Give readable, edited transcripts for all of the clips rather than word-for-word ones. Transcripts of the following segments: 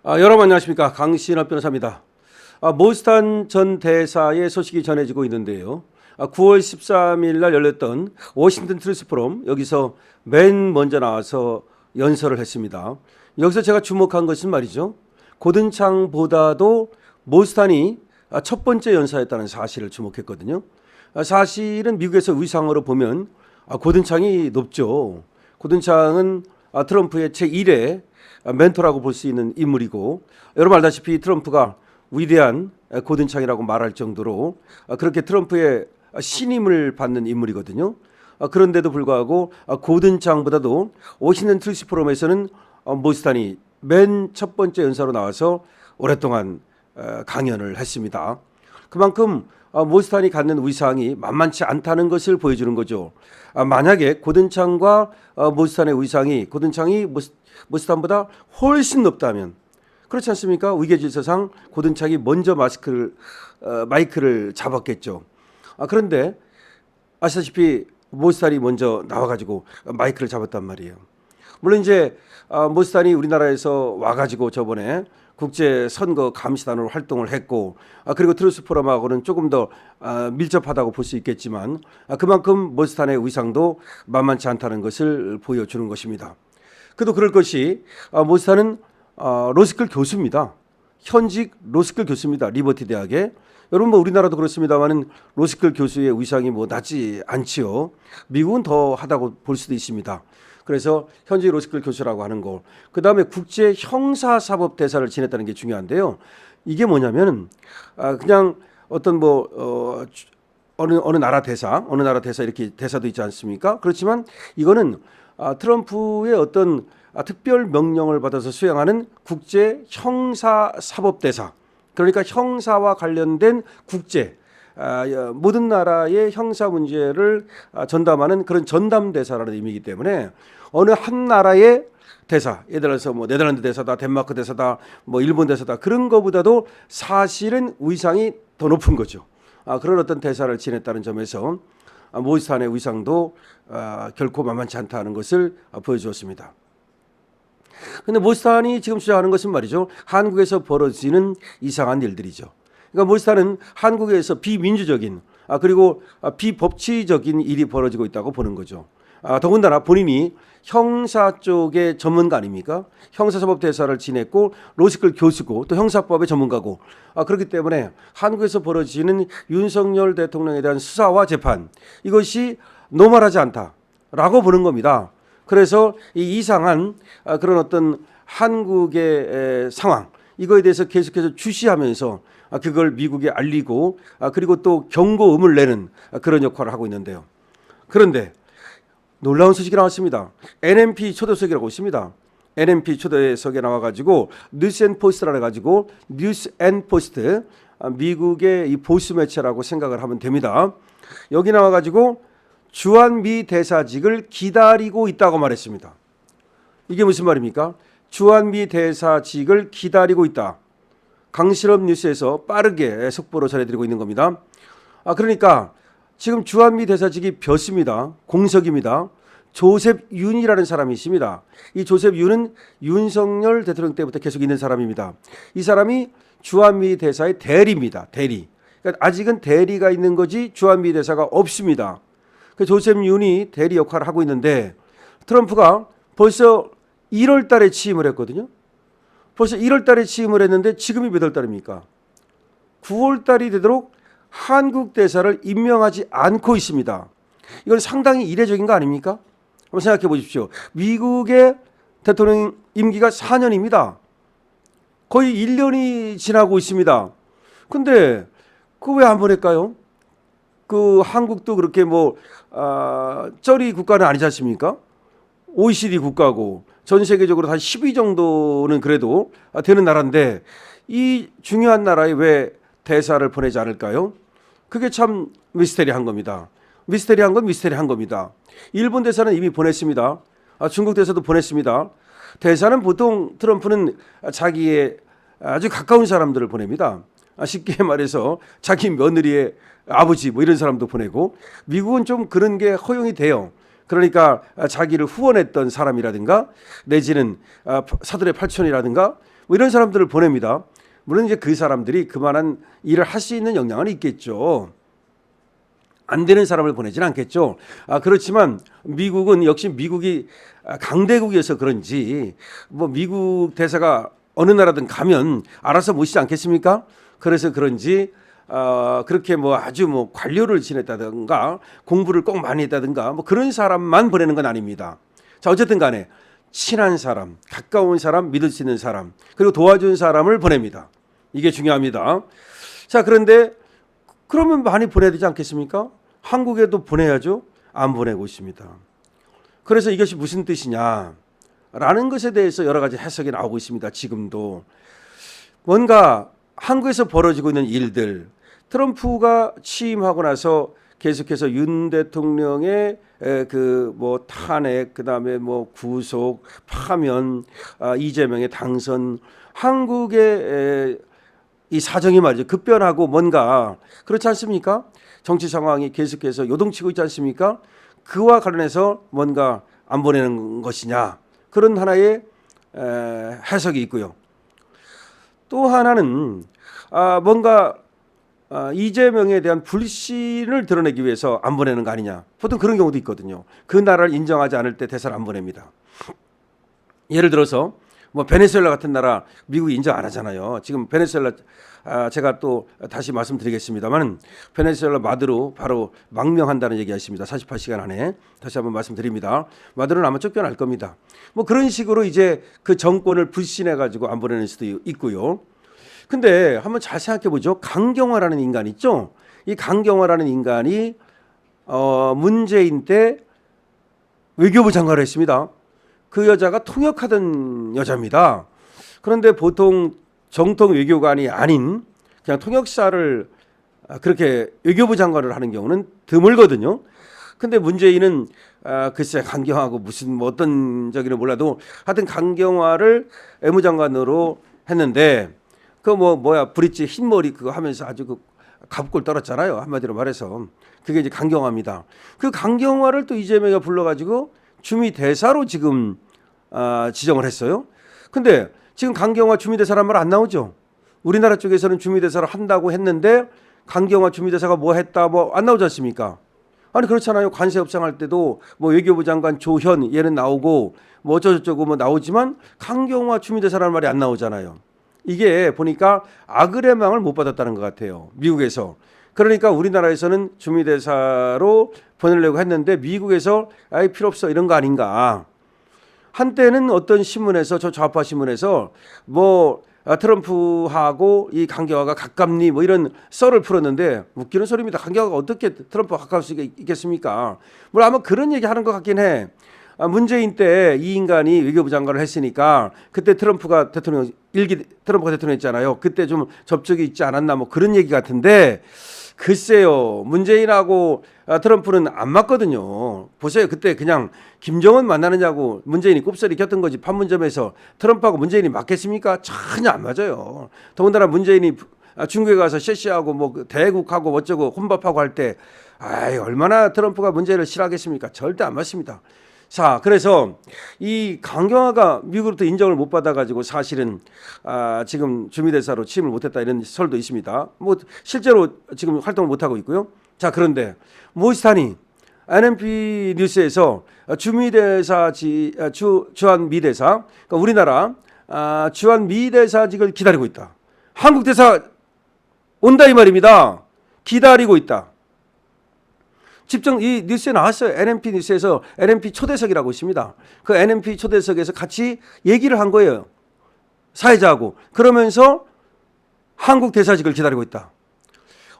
여러분 안녕하십니까. 강신업 변호사입니다. 모스탄 전 대사의 소식이 전해지고 있는데요. 9월 13일 날 열렸던 워싱턴 트루스 포럼, 여기서 맨 먼저 나와서 연설을 했습니다. 여기서 제가 주목한 것은 말이죠, 고든창보다도 모스탄이 첫 번째 연사였다는 사실을 주목했거든요. 사실은 미국에서 위상으로 보면 고든창이 높죠. 고든창은 트럼프의 제1의 멘토라고 볼 수 있는 인물이고, 여러분 알다시피 트럼프가 위대한 고든창이라고 말할 정도로 그렇게 트럼프의 신임을 받는 인물이거든요. 그런데도 불구하고 고든창보다도 워싱턴 트루스 포럼에서는 모스탄이 맨 첫 번째 연사로 나와서 오랫동안 강연을 했습니다. 그만큼 모스탄이 갖는 위상이 만만치 않다는 것을 보여주는 거죠. 만약에 고든창과 모스탄의 위상이, 고든창이 모스탄보다 훨씬 높다면, 그렇지 않습니까? 위계질서상 고든창이 먼저 마이크를 잡았겠죠. 그런데 아시다시피 모스탄이 먼저 나와가지고 마이크를 잡았단 말이에요. 물론 이제 모스탄이 우리나라에서 와가지고 저번에 국제 선거 감시단으로 활동을 했고, 그리고 트루스 포럼하고는 조금 더 밀접하다고 볼 수 있겠지만, 그만큼 모스탄의 위상도 만만치 않다는 것을 보여주는 것입니다. 그도 그럴 것이, 모스탄은 로스쿨 교수입니다. 현직 로스쿨 교수입니다. 리버티 대학에. 여러분 뭐 우리나라도 그렇습니다만은 로스쿨 교수의 위상이 뭐 낮지 않지요. 미국은 더 하다고 볼 수도 있습니다. 그래서 현직 로스쿨 교수라고 하는 거. 그다음에 국제 형사사법 대사를 지냈다는 게 중요한데요. 이게 뭐냐면 그냥 어떤 어느 나라 대사 이렇게 대사도 있지 않습니까? 그렇지만 이거는 트럼프의 어떤 특별 명령을 받아서 수행하는 국제 형사사법 대사. 그러니까 형사와 관련된 국제 모든 나라의 형사 문제를 전담하는 그런 전담 대사라는 의미이기 때문에, 어느 한 나라의 대사, 예를 들어서 뭐 네덜란드 대사다, 덴마크 대사다, 뭐 일본 대사다, 그런 거보다도 사실은 위상이 더 높은 거죠. 그런 어떤 대사를 지냈다는 점에서 모스탄의 위상도 결코 만만치 않다는 것을 보여주었습니다. 그런데 모스탄이 지금 주장하는 것은 말이죠, 한국에서 벌어지는 이상한 일들이죠. 그러니까 모스탄은 한국에서 비민주적인 그리고 비법치적인 일이 벌어지고 있다고 보는 거죠. 더군다나 본인이 형사 쪽의 전문가 아닙니까? 형사사법 대사를 지냈고 로스쿨 교수고 또 형사법의 전문가고, 그렇기 때문에 한국에서 벌어지는 윤석열 대통령에 대한 수사와 재판, 이것이 노멀하지 않다라고 보는 겁니다. 그래서 이 이상한 그런 어떤 한국의 상황, 이거에 대해서 계속해서 주시하면서 그걸 미국에 알리고 그리고 또 경고음을 내는 그런 역할을 하고 있는데요. 그런데 놀라운 소식이 나왔습니다. NMP 초대석이라고 있습니다. NMP 초대석에 나와가지고 뉴스앤포스트라 해가지고 뉴스앤포스트, 미국의 이 보수 매체라고 생각을 하면 됩니다. 여기 나와가지고 주한미 대사직을 기다리고 있다고 말했습니다. 이게 무슨 말입니까? 주한미 대사직을 기다리고 있다. 강신업 뉴스에서 빠르게 속보로 전해드리고 있는 겁니다. 그러니까 지금 주한미 대사직이 벼습니다. 공석입니다. 조셉 윤이라는 사람이 있습니다. 이 조셉 윤은 윤석열 대통령 때부터 계속 있는 사람입니다. 이 사람이 주한미 대사의 대리입니다. 대리. 그러니까 아직은 대리가 있는 거지 주한미 대사가 없습니다. 그 조셉 윤이 대리 역할을 하고 있는데, 트럼프가 벌써 1월 달에 취임을 했거든요. 벌써 1월 달에 취임을 했는데 지금이 몇 월 달입니까? 9월 달이 되도록 한국 대사를 임명하지 않고 있습니다. 이건 상당히 이례적인 거 아닙니까? 한번 생각해 보십시오. 미국의 대통령 임기가 4년입니다. 거의 1년이 지나고 있습니다. 근데 그거 왜 안 보낼까요? 그 한국도 그렇게 쩌리 국가는 아니지 않습니까? OECD 국가고 전 세계적으로 한 10위 정도는 그래도 되는 나라인데, 이 중요한 나라에 왜 대사를 보내지 않을까요? 그게 참 미스테리한 겁니다. 미스테리한 건 미스테리한 겁니다. 일본 대사는 이미 보냈습니다. 중국 대사도 보냈습니다. 대사는 보통 트럼프는 자기의 아주 가까운 사람들을 보냅니다. 쉽게 말해서 자기 며느리의 아버지 뭐 이런 사람도 보내고, 미국은 좀 그런 게 허용이 돼요. 그러니까 자기를 후원했던 사람이라든가 내지는 사들의 팔촌이라든가 뭐 이런 사람들을 보냅니다. 물론 이제 그 사람들이 그만한 일을 할 수 있는 역량은 있겠죠. 안 되는 사람을 보내지는 않겠죠. 그렇지만 미국은 역시 미국이 강대국이어서 그런지 뭐 미국 대사가 어느 나라든 가면 알아서 모시지 않겠습니까? 그래서 그런지 그렇게 뭐 아주 뭐 관료를 지냈다든가 공부를 꼭 많이 했다든가 뭐 그런 사람만 보내는 건 아닙니다. 자, 어쨌든 간에 친한 사람, 가까운 사람, 믿을 수 있는 사람, 그리고 도와준 사람을 보냅니다. 이게 중요합니다. 자, 그런데 그러면 많이 보내야 되지 않겠습니까? 한국에도 보내야죠. 안 보내고 있습니다. 그래서 이것이 무슨 뜻이냐 라는 것에 대해서 여러 가지 해석이 나오고 있습니다. 지금도 뭔가 한국에서 벌어지고 있는 일들, 트럼프가 취임하고 나서 계속해서 윤 대통령의 그 뭐 탄핵, 그다음에 뭐 구속, 파면, 이재명의 당선, 한국의 이 사정이 말이죠. 급변하고 뭔가 그렇지 않습니까? 정치 상황이 계속해서 요동치고 있지 않습니까? 그와 관련해서 뭔가 안 보내는 것이냐 그런 하나의 해석이 있고요. 또 하나는 뭔가 이재명에 대한 불신을 드러내기 위해서 안 보내는 거 아니냐. 보통 그런 경우도 있거든요. 그 나라를 인정하지 않을 때 대사를 안 보냅니다. 예를 들어서 뭐 베네수엘라 같은 나라 미국이 인정 안 하잖아요. 지금 베네수엘라 제가 또 다시 말씀드리겠습니다만 베네수엘라 마두로 바로 망명한다는 얘기하십니다. 48시간 안에 다시 한번 말씀드립니다. 마두로는 아마 쫓겨날 겁니다. 뭐 그런 식으로 이제 그 정권을 불신해 가지고 안 보내는 수도 있고요. 근데 한번 잘 생각해 보죠. 강경화라는 인간 있죠. 이 강경화라는 인간이 문재인 때 외교부 장관을 했습니다. 그 여자가 통역하던 여자입니다. 그런데 보통 정통 외교관이 아닌 그냥 통역사를 그렇게 외교부 장관을 하는 경우는 드물거든요. 근데 문재인은 글쎄 강경화하고 무슨 뭐 어떤 적이는 몰라도 하여튼 강경화를 외무장관으로 했는데 그 뭐야 브릿지 흰머리 그거 하면서 아주 그 갑골 떨었잖아요. 한마디로 말해서 그게 이제 강경화입니다. 그 강경화를 또 이재명이가 불러가지고 주미 대사로 지금 지정을 했어요. 근데 지금 강경화 주미 대사란 말 안 나오죠. 우리나라 쪽에서는 주미 대사를 한다고 했는데 강경화 주미 대사가 뭐 했다 뭐 안 나오지 않습니까? 아니 그렇잖아요. 관세 협상할 때도 뭐 외교부 장관 조현 얘는 나오고 뭐 어쩌고저쩌고 뭐 나오지만 강경화 주미 대사라는 말이 안 나오잖아요. 이게 보니까 아그레망을 못 받았다는 것 같아요. 미국에서. 그러니까 우리나라에서는 주미 대사로 보내려고 했는데 미국에서 아예 필요 없어 이런 거 아닌가. 한때는 어떤 신문에서 저 좌파 신문에서 뭐 트럼프하고 이 강경화가 가깝니 뭐 이런 썰을 풀었는데 웃기는 소리입니다. 강경화가 어떻게 트럼프와 가까울 수 있겠습니까? 물론 아마 그런 얘기 하는 것 같긴 해. 문재인 때 이 인간이 외교부 장관을 했으니까 그때 트럼프가 대통령했잖아요. 그때 좀 접촉이 있지 않았나 뭐 그런 얘기 같은데 글쎄요. 문재인하고 트럼프는 안 맞거든요. 보세요. 그때 그냥 김정은 만나느냐고 문재인이 꼽사리 켰던 거지. 판문점에서 트럼프하고 문재인이 맞겠습니까? 전혀 안 맞아요. 더군다나 문재인이 중국에 가서 셰시하고 뭐 대국하고 어쩌고 혼밥하고 할 때 얼마나 트럼프가 문재인을 싫어하겠습니까? 절대 안 맞습니다. 자, 그래서 이 강경화가 미국으로부터 인정을 못 받아가지고 사실은 지금 주미대사로 취임을 못했다 이런 설도 있습니다. 뭐 실제로 지금 활동을 못하고 있고요. 자, 그런데 모이스탄이 NMP 뉴스에서 주미대사 주한 미대사, 그러니까 우리나라 주한 미대사직을 기다리고 있다. 한국 대사 온다 이 말입니다. 기다리고 있다. 집중 이 뉴스에 나왔어요. NMP 뉴스에서 NMP 초대석이라고 있습니다. 그 NMP 초대석에서 같이 얘기를 한 거예요. 사회자하고. 그러면서 한국 대사직을 기다리고 있다.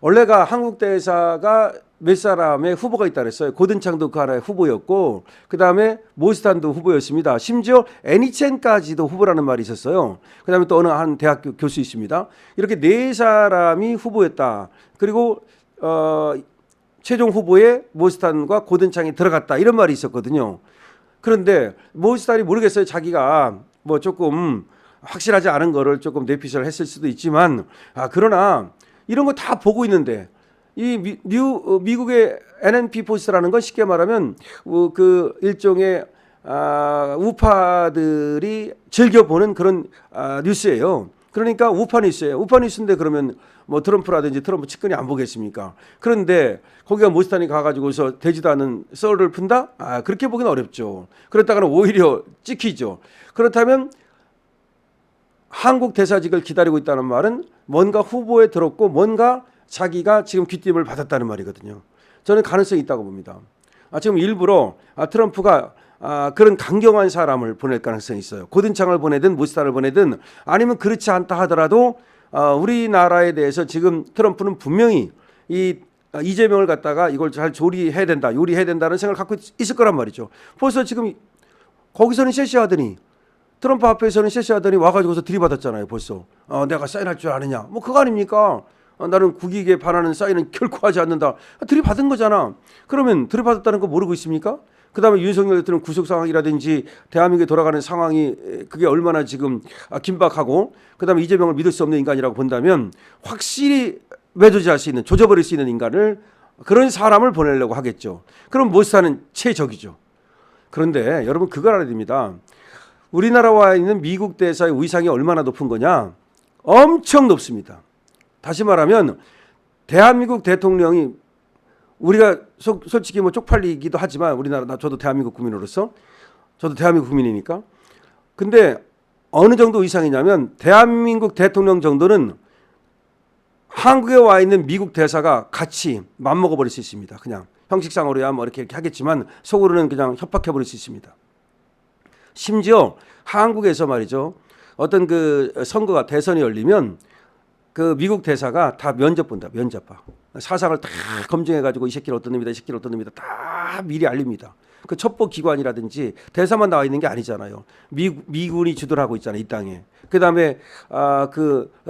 원래가 한국 대사가 몇 사람의 후보가 있다 그랬어요. 고든창도 그 하나의 후보였고 그다음에 모스탄도 후보였습니다. 심지어 애니첸까지도 후보라는 말이 있었어요. 그다음에 또 어느 한 대학교 교수 있습니다. 이렇게 네 사람이 후보였다. 그리고 최종 후보에 모스탄과 고든창이 들어갔다 이런 말이 있었거든요. 그런데 모스탄이 모르겠어요. 자기가 뭐 조금 확실하지 않은 거를 조금 내피셜 했을 수도 있지만 그러나 이런 거 다 보고 있는데 이 미국의 NNP 포스트라는 건 쉽게 말하면 그 일종의 우파들이 즐겨 보는 그런 뉴스예요. 그러니까 우파 뉴스예요. 우파 뉴스인데 그러면 뭐 트럼프라든지 트럼프 측근이 안 보겠습니까? 그런데 거기가 모스탄이 가가지고서 되지도 않은 썰을 푼다? 그렇게 보기는 어렵죠. 그렇다가는 오히려 찍히죠. 그렇다면 한국 대사직을 기다리고 있다는 말은 뭔가 후보에 들었고 뭔가 자기가 지금 귀띔을 받았다는 말이거든요. 저는 가능성이 있다고 봅니다. 지금 일부러 트럼프가 그런 강경한 사람을 보낼 가능성이 있어요. 고든창을 보내든 모스탄을 보내든 아니면 그렇지 않다 하더라도 우리나라에 대해서 지금 트럼프는 분명히 이 이재명을 갖다가 이걸 잘 조리해야 된다, 요리해야 된다는 생각을 갖고 있을 거란 말이죠. 벌써 지금 거기서는 셰시하더니 트럼프 앞에서는 셰시하더니 와가지고서 들이받았잖아요. 벌써 내가 사인할 줄 아느냐, 뭐 그거 아닙니까? 나는 국익에 반하는 사인은 결코 하지 않는다. 들이받은 거잖아. 그러면 들이받았다는 거 모르고 있습니까? 그 다음에 윤석열 대통령 구속 상황이라든지 대한민국에 돌아가는 상황이 그게 얼마나 지금 긴박하고 그 다음에 이재명을 믿을 수 없는 인간이라고 본다면 확실히 매도지할 수 있는, 조져버릴 수 있는 인간을, 그런 사람을 보내려고 하겠죠. 그럼 모스탄은 최적이죠. 그런데 여러분 그걸 알아야 됩니다. 우리나라와 있는 미국 대사의 위상이 얼마나 높은 거냐? 엄청 높습니다. 다시 말하면 대한민국 대통령이, 우리가 솔직히 뭐 쪽팔리기도 하지만 우리나라, 저도 대한민국 국민으로서, 저도 대한민국 국민이니까. 근데 어느 정도 이상이냐면 대한민국 대통령 정도는 한국에 와 있는 미국 대사가 같이 맘먹어 버릴 수 있습니다. 그냥 형식상으로야 뭐 이렇게 하겠지만 속으로는 그냥 협박해 버릴 수 있습니다. 심지어 한국에서 말이죠, 어떤 그 선거가, 대선이 열리면 그 미국 대사가 다 면접 본다. 면접 봐. 사상을 다 검증해가지고 이 새끼는 어떤 놈이다, 이 새끼는 어떤 놈이다 다 미리 알립니다. 그 첩보 기관이라든지 대사만 나와 있는 게 아니잖아요. 미군이 주도하고 있잖아요, 이 땅에. 그다음에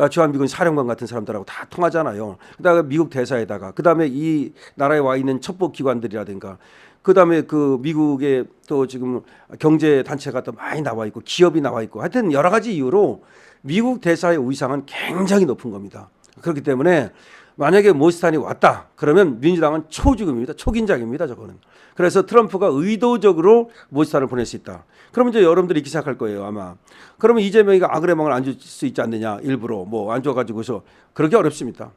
주한미군 사령관 같은 사람들하고 다 통하잖아요. 그다음에 미국 대사에다가, 그다음에 이 나라에 와 있는 첩보 기관들이라든가, 그다음에 그 미국의 또 지금 경제 단체가 또 많이 나와 있고 기업이 나와 있고, 하여튼 여러 가지 이유로 미국 대사의 위상은 굉장히 높은 겁니다. 그렇기 때문에 만약에 모스탄이 왔다 그러면 민주당은 초지금입니다. 초긴장입니다. 저거는. 그래서 트럼프가 의도적으로 모스탄을 보낼 수 있다. 그러면 이제 여러분들이 이렇게 생각할 거예요, 아마. 그러면 이재명이가 아그레망을 안 줄 수 있지 않느냐, 일부러 뭐 안 줘가지고서. 그러기 어렵습니다.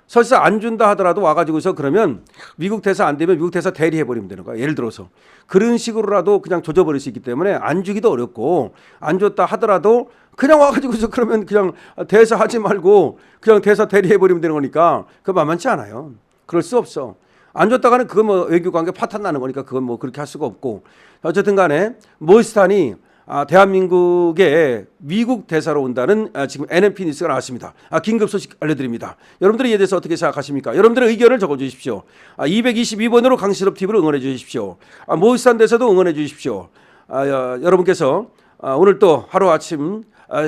설사 안 준다 하더라도 와가지고서 그러면 미국 대사 안 되면 미국 대사 대리해버리면 되는 거야. 예를 들어서 그런 식으로라도 그냥 조져버릴 수 있기 때문에 안 주기도 어렵고, 안 줬다 하더라도 그냥 와가지고서 그러면 그냥 대사 하지 말고 그냥 대사 대리해버리면 되는 거니까 그거 만만치 않아요. 그럴 수 없어. 안 줬다가는 그건 뭐 외교관계 파탄 나는 거니까 그건 뭐 그렇게 할 수가 없고. 어쨌든 간에 모스탄이 대한민국의 미국 대사로 온다는 지금 NNP 뉴스가 나왔습니다. 긴급 소식 알려드립니다. 여러분들이 이에 대해서 어떻게 생각하십니까? 여러분들의 의견을 적어주십시오. 222번으로 강실업 TV로 응원해 주십시오. 모스탄 대사도 응원해 주십시오. 여러분께서 오늘 또 하루 아침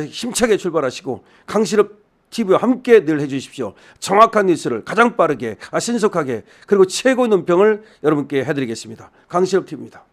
힘차게 출발하시고 강실업 TV와 함께 늘 해주십시오. 정확한 뉴스를 가장 빠르게, 신속하게, 그리고 최고 논평을 여러분께 해드리겠습니다. 강실업 TV입니다.